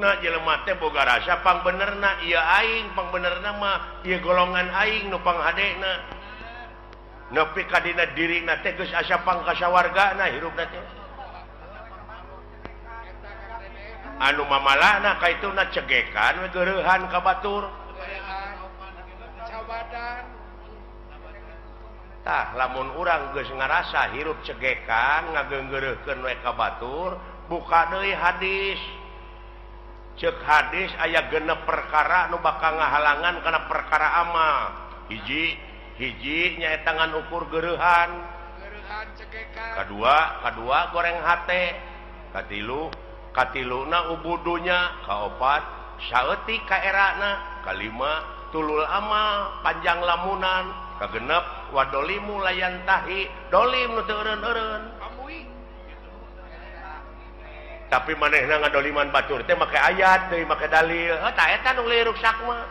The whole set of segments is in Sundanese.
indukna jelema teh boga rasa pang benerna ieu aing pang benerna mah ieu golongan aing nu panghadena nepi ka dina dirina teh geus asa pang kasawargana hirupna teh anu mamalahna kaituna cegekan we geureuhan ka batur tah lamun urang geus ngarasa hirup cegekan ngageunggeureukkeun we ka batur buka deui hadis cek hadis aya genep perkara nu bakal ngahalangan kana perkara amal hiji nyaeta ngan ukur geureuhan cegekan kadua goreng hate katiluna ubudunya kaopat saeutik ka erana kalima tulul amal panjang lamunan kagenep wadolimu layan tahi dolim nu teu eureun-eureun tapi manehna ngadoliman batur teh make ayat teh make dalil tah eta nu leuwih rusak mah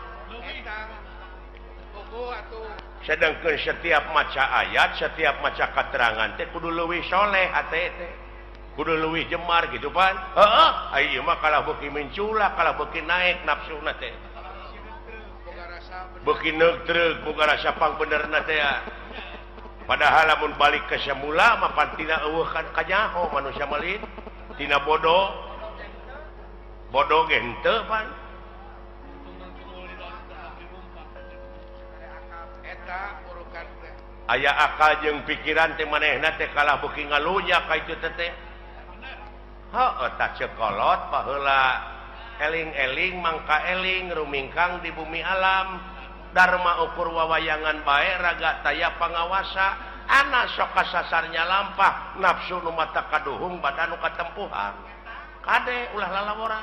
sedangkeun setiap maca ayat setiap maca keterangan teh kudu leuwih soleh hate teh kudu leuwih jemar gitu pan heeh ieu mah kalah beuki menculak kalah beuki naik nafsuna teh beuki neutreug boga rasa pang benerna teh padahal lamun balik ke semula mah pan tina eueuh kan kanyaho manusia malin tina bodoh ge henteu pan eta urukan teh aya akal jeung pikiran teh manehna teh kalah beuki ngalunya ka itu teh heuh tah cekolot paheula eling-eling mangka eling rumingkang di bumi alam Dharma ukur wawayangan bae raga taya pangawasa anak sok kasasarnya lampah nafsu nu mata kaduhung badan nu katempuhan kade ulah lalawora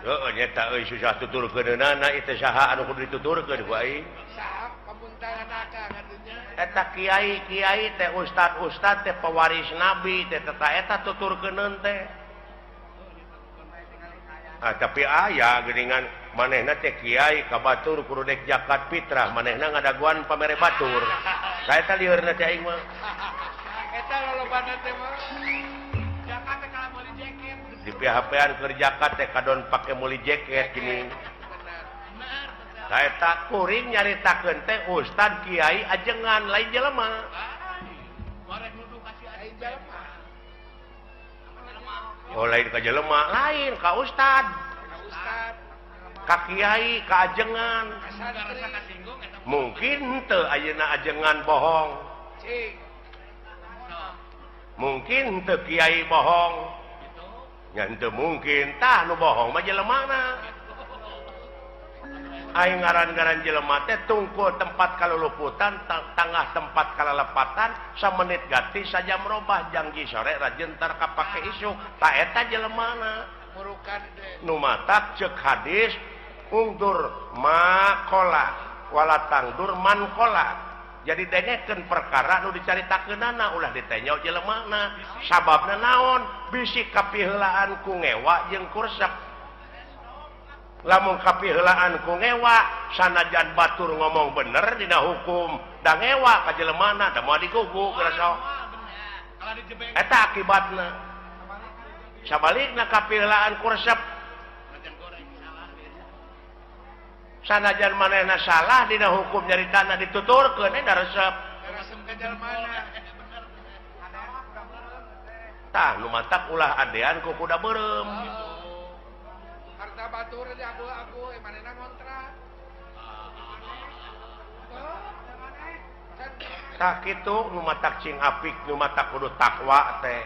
heuh nyata euy susah tuturkeunana itu saha anu kudu dituturkeun ku aing saha pamuntalan akang atunya eta kiai teh ustad teh pewaris nabi teh eta tuturkeuneun teh tapi aya geuningan manehna teh kiai ka batur kudu dek zakat fitrah manehna ngadaguan pamere batur saeta liurna teh aing mah eta lolobana teh mah zakat teh kala meuli jeket di PHP-an keur zakat teh kadon pake meuli jeket gini saeta kuring nyaritakeun teh ustad kiai ajengan lain jelema wareg nuduh ka si aing jelema oh lain ka jelema lain ka ustad ka kiai ka ajengan mungkin teu ayeuna ajengan bohong mungkin teu kiai bohong nya teu mungkin tah nu bohong mah jelemana aing ngaran-ngaran jelema teh tungkul tempat kaluluputan tangah tempat kalalepatan samenit gati saja merubah janggi sore rajentar kapake isuk tak eta jelemana murukan nu matak cek hadis ungdur makola walatangdur mankola jadi dengekeun perkara nu dicaritakeunana ulah ditenya jelemana sababna naon bisi kapiheulaan ku ngewa jeung kursep lamun kapiheulaan ku ngewa sanajan batur ngomong bener dina hukum da ngewa ka jelemana da moal diguguk rasa eta akibatna sabalikna kapiheulaan kursep sanajan manehna salah dina hukum nyaritana dituturkeun da resep ka jelemana tah nu matak ulah adean ku kuda beureum harta batur di abu-abu manehna ngontrak tah kitu nu matak cing apik nu matak kudu takwa teh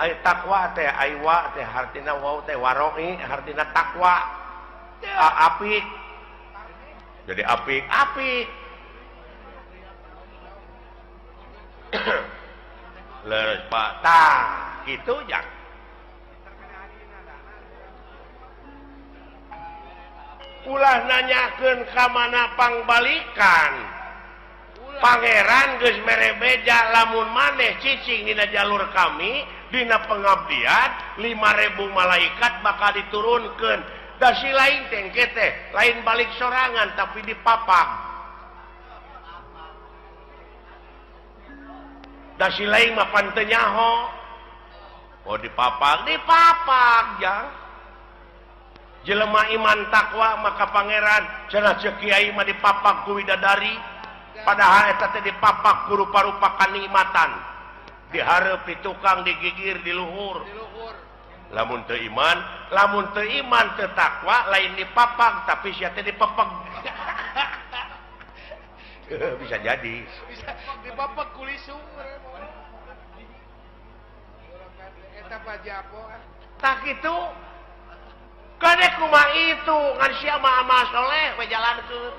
ai takwa teh aiwa teh hartina wau teh waroi hartina takwa apik jadi apik leres pak tah kitu jak ulah nanyakeun ka mana pangbalikan pangeran geus mere beja lamun maneh cicing dina jalur kami dina pengabdian 5.000 malaikat bakal diturunkeun da si lain tengke teh lain balik sorangan tapi dipapag da si lain mah pan teu nyaho. Oh dipapak ya. Jelema iman takwa maka pangeran cenah ceuk kiai mah dipapak ku widadari padahal eta teh dipapak ku rupa-rupa kanikmatan. Dihareup di tukang digigir di luhur. Lamun teu iman teu takwa lain dipapak tapi sia teh dipepeg. Bisa jadi. Bisa dipapak kulisu. Eta pajapo. Tak itu. Kadek kumaha itu ngan sia mah amal soleh we jalankeun.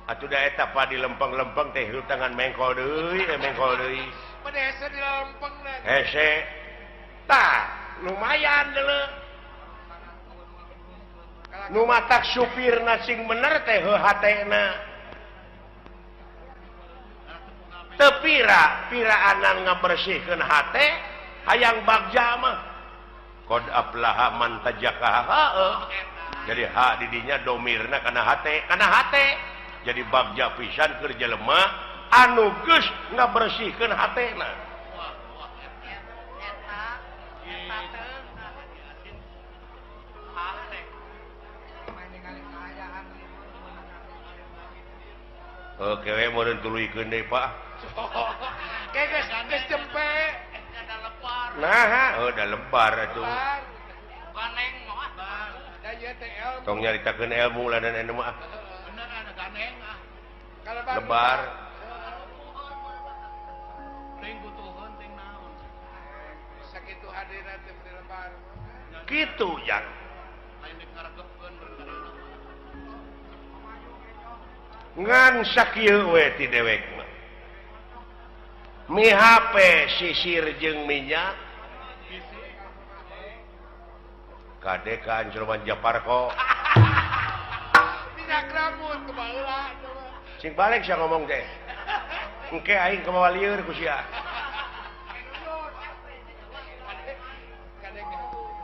Atuh da eta pa di lempeng-lempeng teh tangan mengkol deui, mengkol deui. Pada hese di lempeng na. Hese. Tah, lumayan deuleu. Nu matak supirna sing bener teh heuh hatena. Teu piraanan ngabersihkeun hate hayang bagja mah. Qad aflaha man tajakaha. Jadi hak didinya domirna kana hate. Jadi bagja pisan keur jelema anu geus ngabersihkeun hatena. Oke, we meureun tuluykeun deui, Pak. Geus cempe. Nah, da lebar atuh. Ganeng mah. Da ieu teh ilmu. Tong nyaritakeun ilmu ladan anu mah. Bener ada ganeng ah. Lebar. Teuing butuheun teuing naon. Sakitu hadirat teh lebar. Kitu yang Lain dikaregepkeun ngan sakieu we ti dewek mah. Mi HP sisir jeung minyak. Kade ka Anjurman Japarko. Minyak rambut ke baheula. Sing balik sia ngomong teh. Engke aing kumaha lieur ku sia.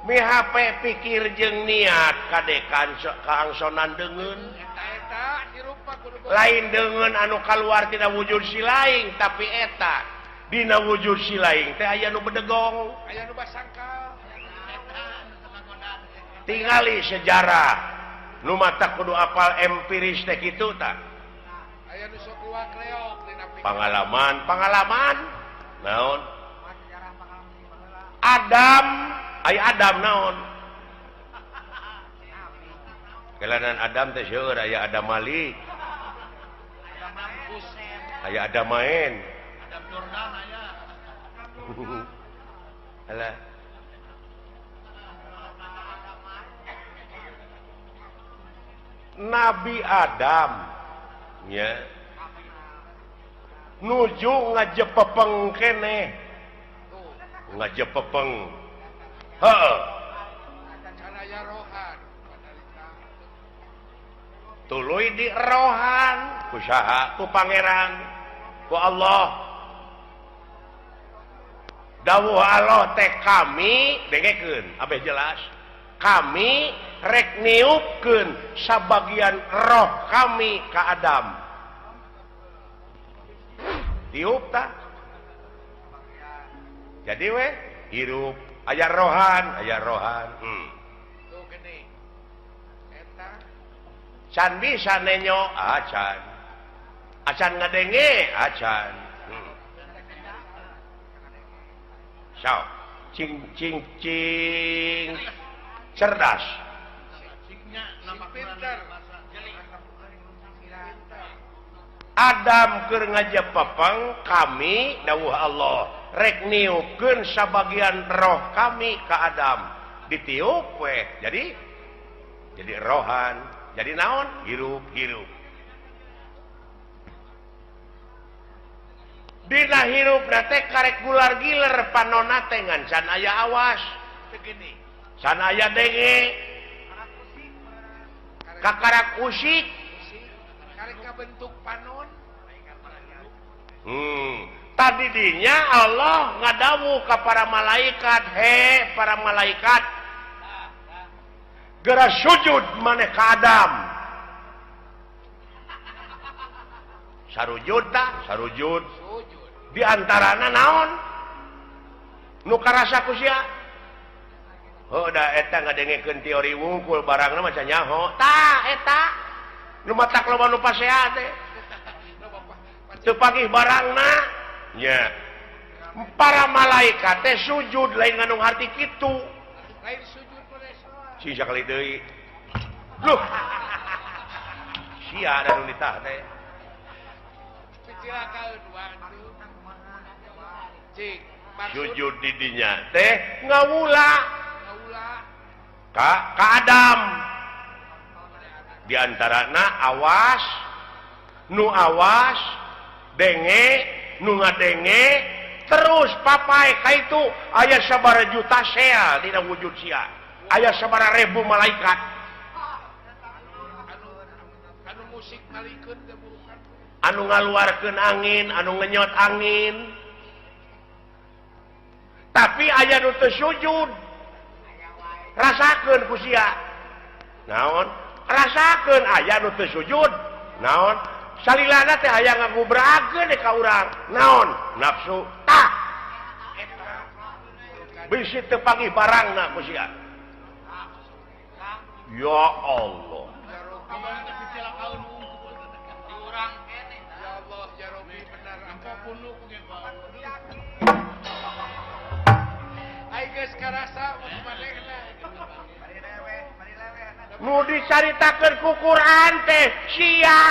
Mi HP pikir jeung niat kade kaangsonan deungeun. Eta dirupa kudu Lain deungeun anu kaluar tina wujud si laing tapi eta dina wujud si laing teh aya nu bedegong. aya nu basangkal. Tingali sejarah nu mata kudu apal empiris teh kitu tah. Aya nu sok luak reog dina pikiran. Pengalaman naon? Adam naon? Kelanan Adam teh seueur aya Adam Malik. Aya Adam main. Adam Jordan aya. Alah. Nabi Adam nya nuju ngajepepeng keneh. Ngajepepeng. Heeh. Kana aya rohan. Tuluy di rohan ku saha? Ku pangeran, ku Allah. Dawuh Allah teh kami dengekeun abeh jelas. Kami rek niupkeun sabagian roh kami ka Adam. Tiup tah. Jadi we hirup aya rohan. Tuh gini. Eta Can bisa nenyo acan. Acan ngadenge acan. So, cing cerdas. cingnya nama pinter. Adam keur ngajepepeng kami dawuh Allah rek niupkeun sabagian roh kami ka Adam. Ditiup we. Jadi rohan. Jadi naon? Hirup. Dina hirup teh karek gular giler panonna teh ngan can aya awas. Begini. Can aya denge. Kakarak usik. Karek bentuk panon. Tadi dinya Allah ngadawu ka para malaikat, he para malaikat, geura sujud maneh ka Adam. sarujud diantarana naon nu karasa ku sia da eta ngadengekeun teori wungkul barangna maca nyaho eta nu matak loba nu pasea teh teu pagih barangna nya para malaikat teh sujud lain ngandung arti kitu lain sujud pada si sakali deui loh sia ada nu ditah teh kecilakaeun waduh cik sujud di dinya teh ngawula ka Adam di antarana awas nu awas denge nu ngadenge terus papai ka itu aya sabaraha juta sel dina wujud sia aya sabaraha ribu malaikat anu musik malikeun teh bukan anu ngaluarkeun angin anu ngenyot angin tapi aya nu teu sujud rasakeun ku sia naon rasakeun aya nu teu sujud naon salilana teh aya ngagubrageun ka urang naon nafsu tah bisi teu pagih barangna ku sia ya Allah ya Allah ya Rabbi benar apapun lu geus karasa manehna nu dicaritakeun ku Quran teh sia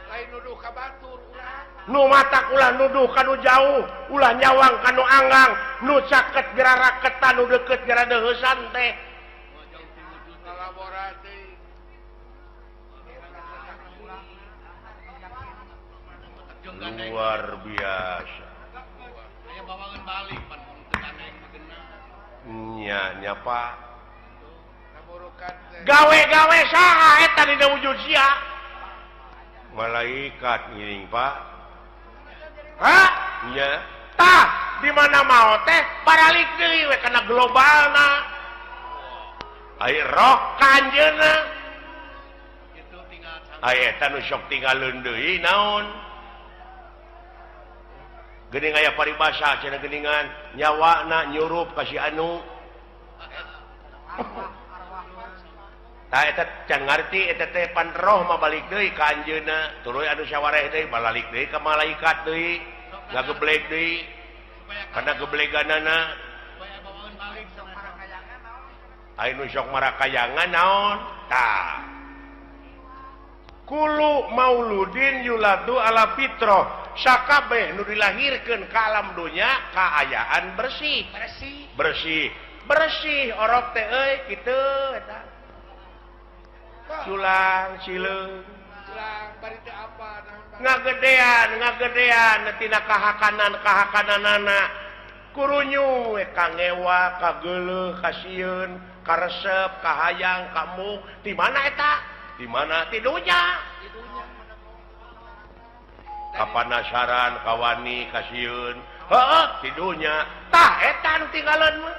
lain nuduh ka batur urang nu matak ulah nuduh kanu jauh ulah nyawang kanu anggang nu caket gera raketan nu deukeut gera deuheusan teh kolaborasi luar biasa aya bawangan balik pan teu aneh nya Pak naburukan teh gawe-gawe saha eta dina wujud sia malaikat ngiring Pak nya tah di mana mau teh baralik deui we kana globalna ai roh kanjeuna itu tinggal ai eta nu sok tinggalkeun deui naon geuning aya paribasa cenah geuningan nyawana nyurup ka si anu tah eta can ngarti eta teh pan roh mah balik deui ka anjeunna tuluy anu sawareh deui balik deui ka malaikat deui ngageblek deui kana gebleganana aya nu sok marakayangan naon tah kulu mauludin yuladu ala fitrah sakabeh nu dilahirkeun ka alam dunya kaayaan bersih orok teh euy kitu eta culang cileung bari teh apa ngagedean tina kahakananana kurunyu we kangewa kageuleuh kasieun karesep kahayang kamu di mana eta di mana tidunya kapanasaran kawani kasieun heeh tidunya tah eta nu tinggalan mah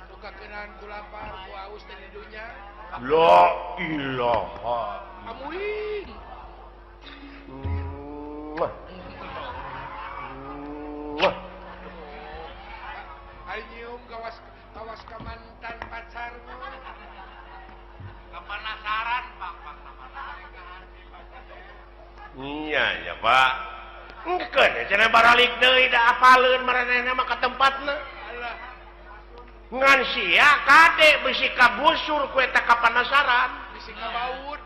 nu kakeunaan ku lapar ku aus teh di dunya la ilaha amuing ari nyium kawas ka mantan pacarmu kapanasaran Pak iya ya Pak engkeun cenah baralik deui da apaleun maranehna mah ka tempatna ngan sia kade bisi kabusur ku eta kapanasaran bisi kabaud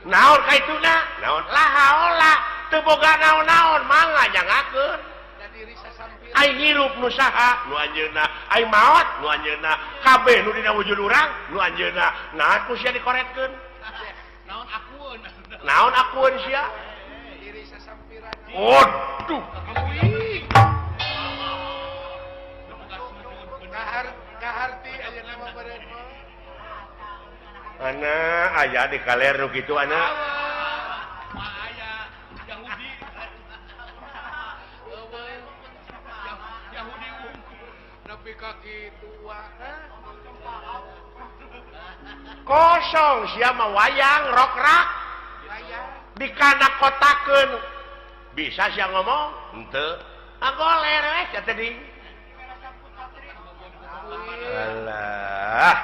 naon ka ituna naon lahaola teu boga naon-naon mangga jangakeun da diri sasampir ai hirup nu saha nu anjeunna ai maot nu anjeunna kabeh nu dina wujud urang nu anjeunna naon ku sia dikoretkeun naon akueun sia diri sasampiran waduh kaharti aya nama badan mah ana aya di kaler nu kitu ana aya Yahudi Yahudi nepi ka kitu kosong sia mah wayang rokrak dikanak kotakeun bisa sih ngomong henteu ngagoler we kata di alah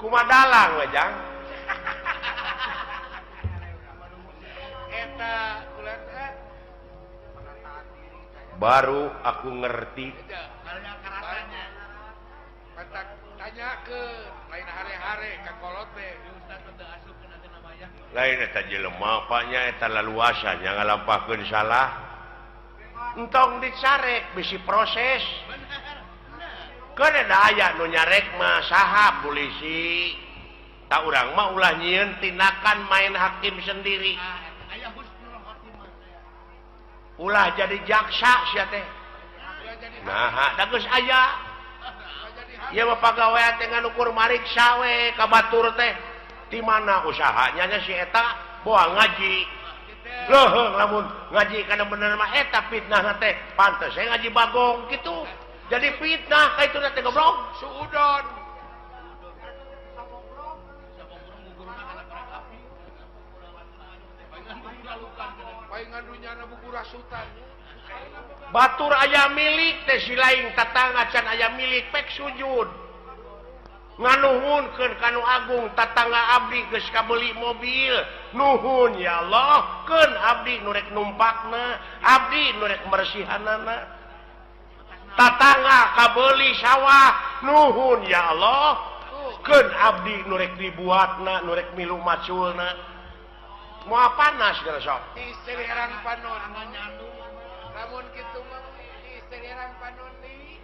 kumadalang we jang eta ulah baru aku ngerti tanya ke lain hari-hari ka kolot teh lain eta jelema apanya eta laluasanya ngalampahkeun salah entong dicarek bisi proses kan ada aya nu nyarek mah saha polisi tak urang mah ulah nyieun tindakan main hakim sendiri ulah jadi jaksa sia teh nah da geus aya ieu mah pagawean teh nganukur mariksa we ka batur teh di mana usahanya nya si eta boa ngaji leuheung lamun ngaji kana bener mah eta fitnah teh pantes saya ngaji bagong gitu jadi fitnah ka itu teh goblok suudon paingan dunyana buku rasutan batur aya milik teh si lain tatangga can aya milik pek sujud nganuhunkeun kanu agung tatangga abdi geus kabeli mobil nuhun ya Allah keun abdi nu rek numpakna abdi nu rek mersihanana tatangga kabeli sawah nuhun ya Allah keun abdi nu rek dibuatna nu rek milu maculna moal panas geus sok iseriran panon lamun kitu mah iseriran panon deui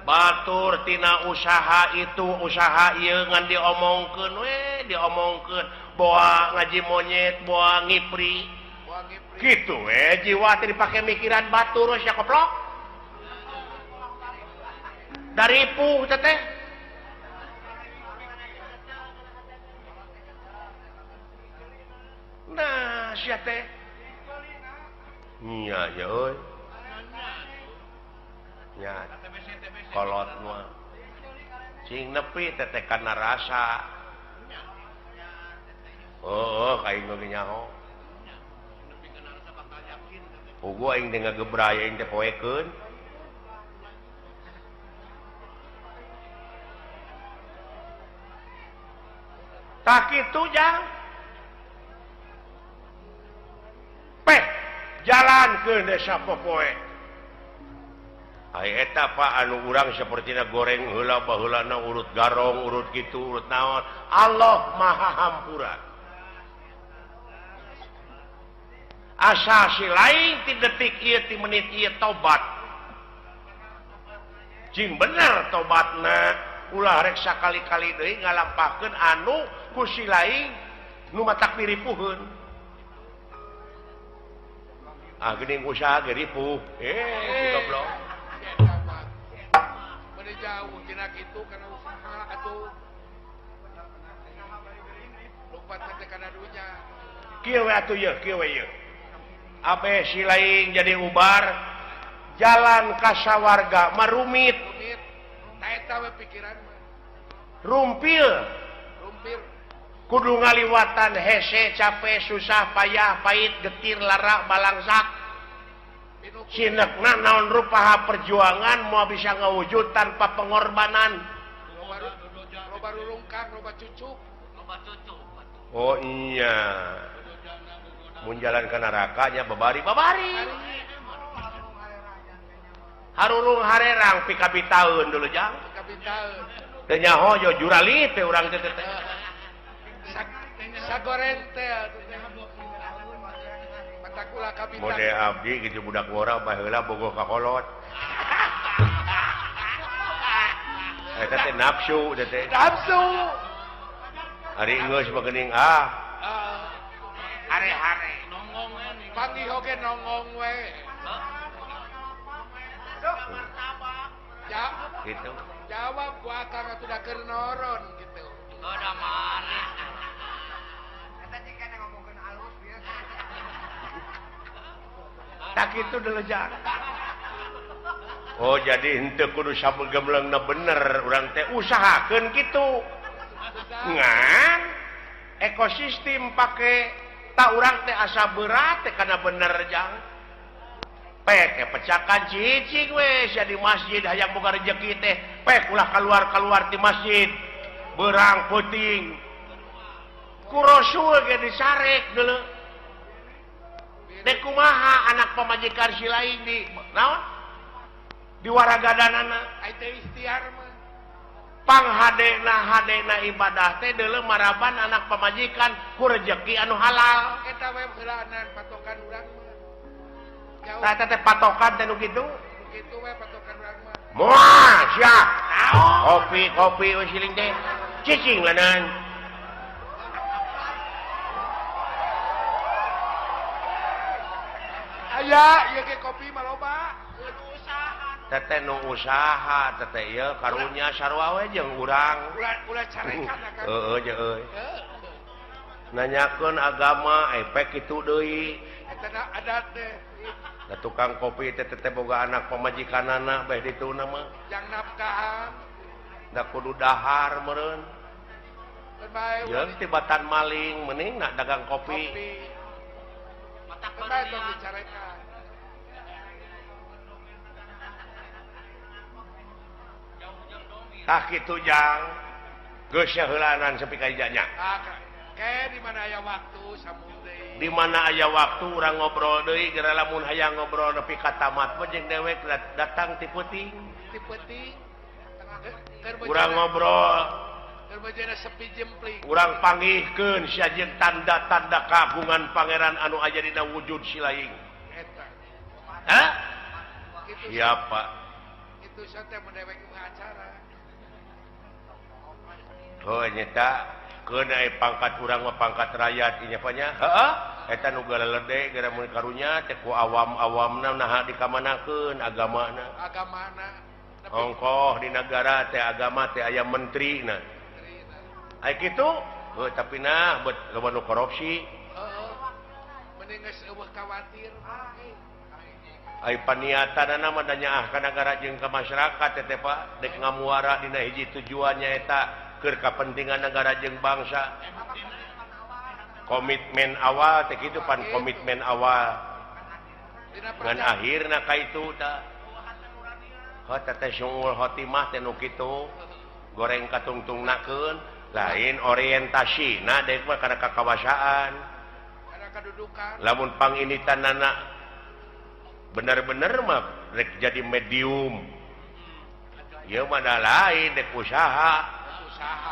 batur tina usaha itu usaha ieu ngan diomongkeun we diomongkeun boa ngaji monyet boa ngipri kitu we jiwa teh dipake mikiran batur sia koplok dari puh teh nah sia teh nya ya euy nya kolot mah cing nepi teteh kana rasa kain ge nyaho pugu aing teh ngagebraya aing teh poekeun tak kitu jang peh jalankeun desa popoe ai eta Pak anu urang sapertina goreng heula baheulana urut garong urut kitu urut naon Allah Maha Hampura asa si lain ti detik ieu ti menit ieu tobat cing bener tobatna ulah rek sakali-kali deui ngalampahkeun anu ku si lain nu matak diripuheun geuning usaha ge ripuh goblok jauh tina kitu kana usaha atuh lompat teh kana dunya kieu we atuh ye kieu we ye abe si laing jadi ubar jalan ka sawarga marumit ta eta we pikiran rumpil kudu ngaliwatan hese capek susah payah pait getir lara balangsak sinekna naon rupaha perjuangan mau bisa ngawujud tanpa pengorbanan loba rulungkang loba cucuk oh iya mun jalan ke nerakanya babari harurung harerang pikabi taun dulu jang teu nyaho jo jurali teh urang teh sagoreng teh matakula kapital mode abdi gitu budak ngora baheula bogoh ka kolot eta teh nafsu teh nafsu hari geus bageuning hare-hare panggih oge nongong we gitu jawab ku akang atuh da keur noron gitu udah marah eta jika ngomongkeun alus biasa tak itu dulu jang oh jadi henteu kudu sabegemleungna bener urang teh usahakeun kitu ngan ekosistem pakai tak urang teh asa berat teh karena bener jang pecakan cicing weh sia di masjid hayang boga rezeki teh ulah keluar di masjid berang puting ku rasul ge disarek deuleu dek kumaha anak pamajikan si lain di naon di waragadanana ai teh ikhtiar mah hadena ibadah teh deuleu maraban anak pamajikan ku rezeki anu halal eta we heulaanan patokan urang mah jauh tah teh patokan teh nu kitu kitu we patokan urang mah moal sia kopi we siling teh cicing lanan aya ieu ge kopi mah loba teteh nu usaha teteh ieu karunya sarua we jeung urang ulah carekan kan heueuh je euy nanyakeun agama epek kitu deui eta adat teh da tukang kopi teh boga anak pamajikanana beh dituna mah jang nafkahan da kudu dahar meureun bae jeung tibatan maling mending nak dagang kopi matak bae tong dicarekan tah kitu jang geus heulaanan sepi ka ijanya kayak di mana aya waktu sambung deui di mana aya waktu urang ngobrol deui geura lamun hayang ngobrol nepi ka tamat mah jeung dewek datang ti peuting urang ngobrol keur bejana sepi jempling urang panggihkeun sia jeung tanda-tanda kagungan pangeran anu aya dina wujud si laing eta hah kitu siapa kitu teh mendewek acara oh nyata keun aya pangkat urang mah pangkat rakyat ieu nya heeh eta nu galelede gara mun karunya teh ku awam-awamna naha dikamanakeun agamana ongkoh di negara teh agama teh aya menterina aya kitu heuh tapi nah bet loba nu korupsi heeh mending geus eueuh kawatir aya paniatanna mah da nyaah ka nagara jeung ka masyarakat teh Pak dek ngamuara dina hiji tujuannya eta keur kapentingan negara jeung bangsa komitmen awal teh kitu pan komitmen awal ngan akhirna ka itu tah teh sungul khotimah teh nu kitu goreng katungtungnakeun lain orientasina dek mah kana kakawasaan kana kadudukan lamun panginitanana bener-bener mah rek jadi medium ieu mah da lain dek usaha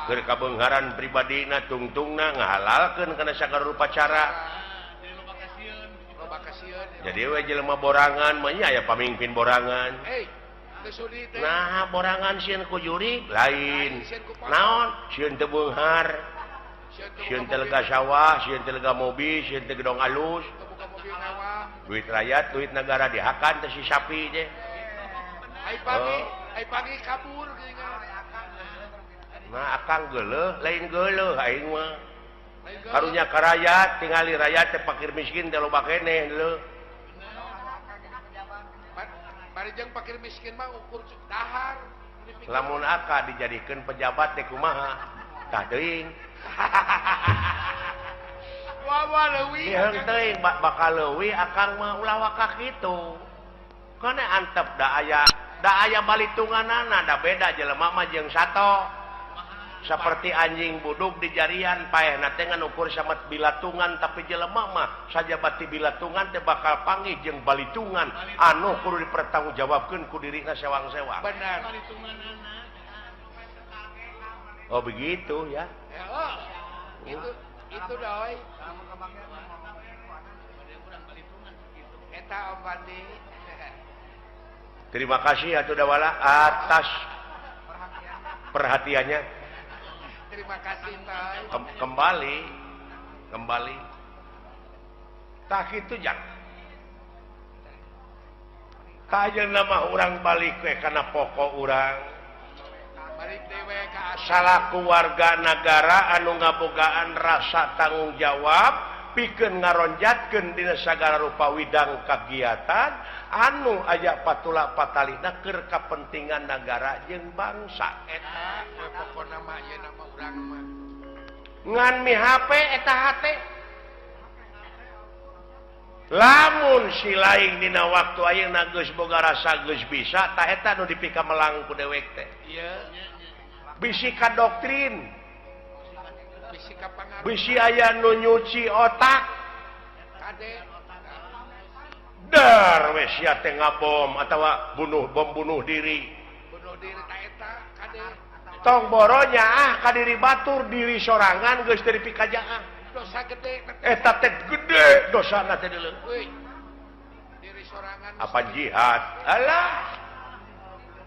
keur kabeungharan pribadina tungtungna ngahalalkeun kana sagala rupa cara loba kasieun jadi we jelema borangan mah nya aya pamimpin borangan nah borangan sieun ku juri lain naon sieun teu beunghar sieun teu lega sawah sieun teu lega mobil sieun teu gedong alus duit rakyat duit negara dihakan teh si sapi teh ai pagi kabur nah akang geuleuh lain geuleuh aing mah karunya ka rakyat tingali rakyat teh fakir miskin teh loba keneh leuh bari jeung fakir miskin mah ukur dahar lamun aka dijadikeun pejabat teh kumaha tah teuing wawa leuwih diheung teuing bakal leuwih akang mah ulah waka kitu kana antep da aya balitunganana da beda jelema mah jeung sato seperti anjing buduk di jarian paehna teh ngan ukur samet bilatungan tapi jelema mah sajabati bilatungan teh bakal panggih jeung balitungan anu kudu dipertanggungjawabkeun ku dirina sewang-sewang benar oh begitu ya oh itu doi eta Om Bandi terima kasih atuh dawala atas perhatiannya terima kasih Tay kembali tak itu jang tak aja nama orang balik we karena pokok orang balik dewe ke asal salaku warga negara anu ngabogaan rasa tanggung jawab pikeun ngaronjatkeun dina sagala rupa widang kagiatan anu aya patula patalina keur kapentingan negara jeung bangsa eta pokona mah ieu nama urang mah ngan mi HP eta hate lamun si lain dina waktu ayeuna geus boga rasa geus bisa tah eta nu dipika melang ku dewek teh bisi ka doktrin bisi aya nu nyuci otak dar we sia teh ngabom atawa bom bunuh diri ta eta kade tong boronya ka diri batur diri sorangan geus teu dipikajaan dosa gede eta teh gede dosana teh deuleu diri sorangan apa jihad alah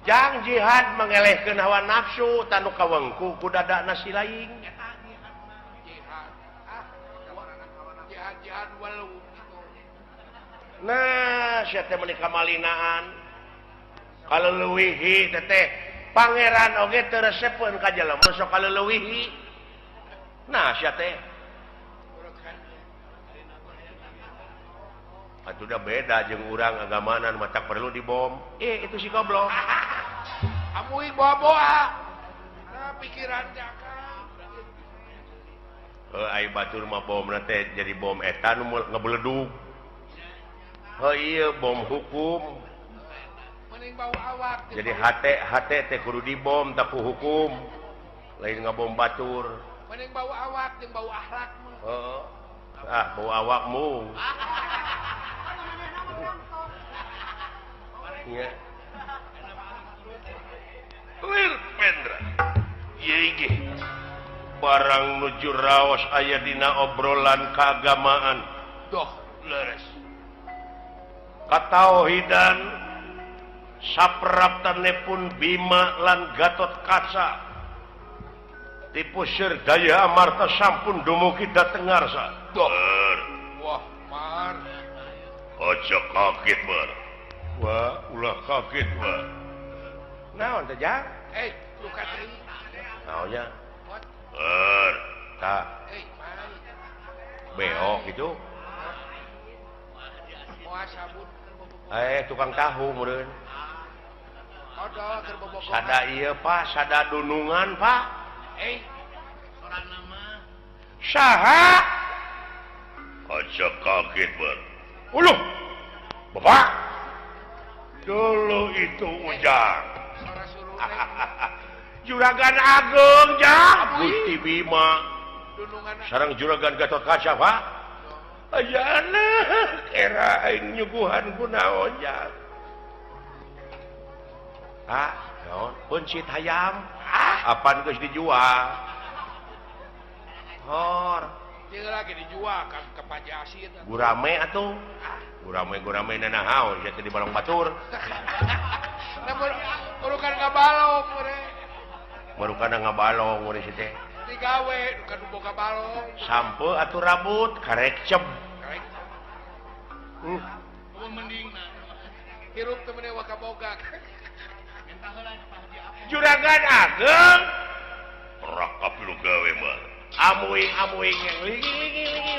jang jihad mengelehkeun hawa nafsu tanu kawengku ku dadana si laing jihad walau nah sia teh menika malinaan kaleuweuhi teh pangeran oge teu resepkeun ka jelema sok kaleuweuhi nah sia teh atuh udah beda jeung urang agamana nu matak perlu dibom itu si goblok amuing boa-boa pikiran jakang ai batur mah bomna teh jadi bom eta nu ngebledug iya bom hukum mending bau awak jadi hate teh kudu dibom tapi hukum lain ngabom batur mending bau awak jeung bau akhlak mah bau awakmu ya lir pendra ieu barang nuju raos aya dina obrolan keagamaan doh leres katauhidan sapraptanepun Bima lan Gatot Kaca tipu Sir Daya Amarta sampun dumugi dhateng ngarsa doh wah mar aja kaget bar wah ulah kaget bar naon teh jang lu katri naonnya what ta mai beo gitu moal sabun tukang tahu meureun odol keur bobogohan sada ieu Pak sada dunungan Pak soranna mah saha aja kaget bar uluh Bapak dulu itu ujang sora suruh Juragan Agung jang Gusti Bima dunungan sareng Juragan Gatot Kaca Pak ayana era aing nyuguhan ku naon jang naon pencit hayam apaan geus dijual hor jeung lagi dijual kan ke Pajasin gurame atuh gurame nanahaun sia teh di balong batur namun urukan ngabalong mure marukana ngabalong meureun si teh digawe kan boga balong sampe atuh rambut karek cem mendingna hirup teu meuneu wakaboga Juragan Agung rakap lu gawe mah amuing yang ligi